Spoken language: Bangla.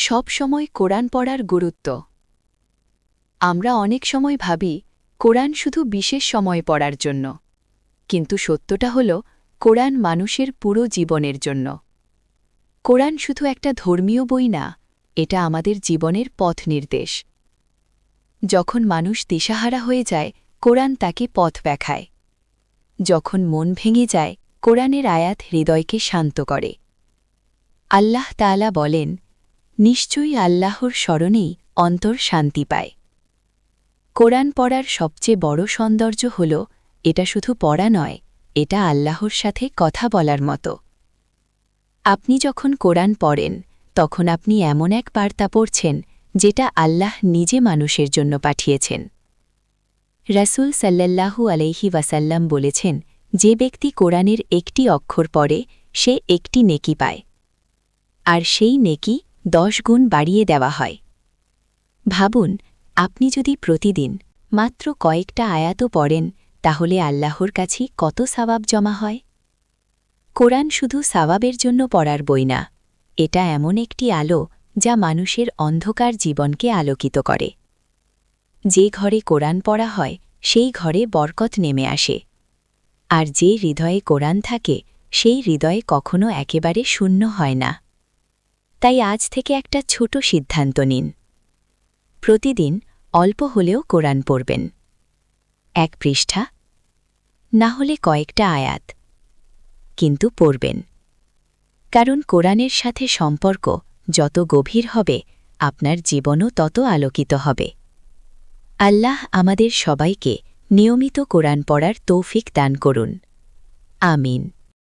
সব সময় কোরআন পড়ার গুরুত্ব। আমরা অনেক সময় ভাবি কোরআন শুধু বিশেষ সময় পড়ার জন্য, কিন্তু সত্যটা হল কোরআন মানুষের পুরো জীবনের জন্য। কোরআন শুধু একটা ধর্মীয় বই না, এটা আমাদের জীবনের পথ নির্দেশ। যখন মানুষ দিশাহারা হয়ে যায়, কোরআন তাকে পথ দেখায়। যখন মন ভেঙে যায়, কোরআনের আয়াত হৃদয়কে শান্ত করে। আল্লাহ তাআলা বলেন, নিশ্চয়ই আল্লাহর স্মরণেই অন্তর শান্তি পায়। কোরআন পড়ার সবচেয়ে বড় সৌন্দর্য হল এটা শুধু পড়া নয়, এটা আল্লাহর সাথে কথা বলার মতো। আপনি যখন কোরআন পড়েন, তখন আপনি এমন এক বার্তা পড়ছেন যেটা আল্লাহ নিজে মানুষের জন্য পাঠিয়েছেন। রাসূল সাল্লাল্লাহু আলাইহি ওয়াসাল্লাম বলেছেন, যে ব্যক্তি কোরআনের একটি অক্ষর পড়ে সে একটি নেকি পায়, আর সেই নেকি 10 গুণ বাড়িয়ে দেওয়া হয়। ভাবুন, আপনি যদি প্রতিদিন মাত্র কয়েকটা আয়াতও পড়েন, তাহলে আল্লাহর কাছে কত সওয়াব জমা হয়। কোরআন শুধু সওয়াবের জন্য পড়ার বই না, এটা এমন একটি আলো যা মানুষের অন্ধকার জীবনকে আলোকিত করে। যে ঘরে কোরআন পড়া হয় সেই ঘরে বরকত নেমে আসে, আর যে হৃদয়ে কোরআন থাকে সেই হৃদয়ে কখনো একেবারে শূন্য হয় না। তাই আজ থেকে একটা ছোট সিদ্ধান্ত নিন, প্রতিদিন অল্প হলেও কোরআন পড়বেন। 1 পৃষ্ঠা, না হলে কয়েকটা আয়াত, কিন্তু পড়বেন। কারণ কোরআনের সাথে সম্পর্ক যত গভীর হবে, আপনার জীবনও তত আলোকিত হবে। আল্লাহ আমাদের সবাইকে নিয়মিত কোরআন পড়ার তৌফিক দান করুন। আমিন।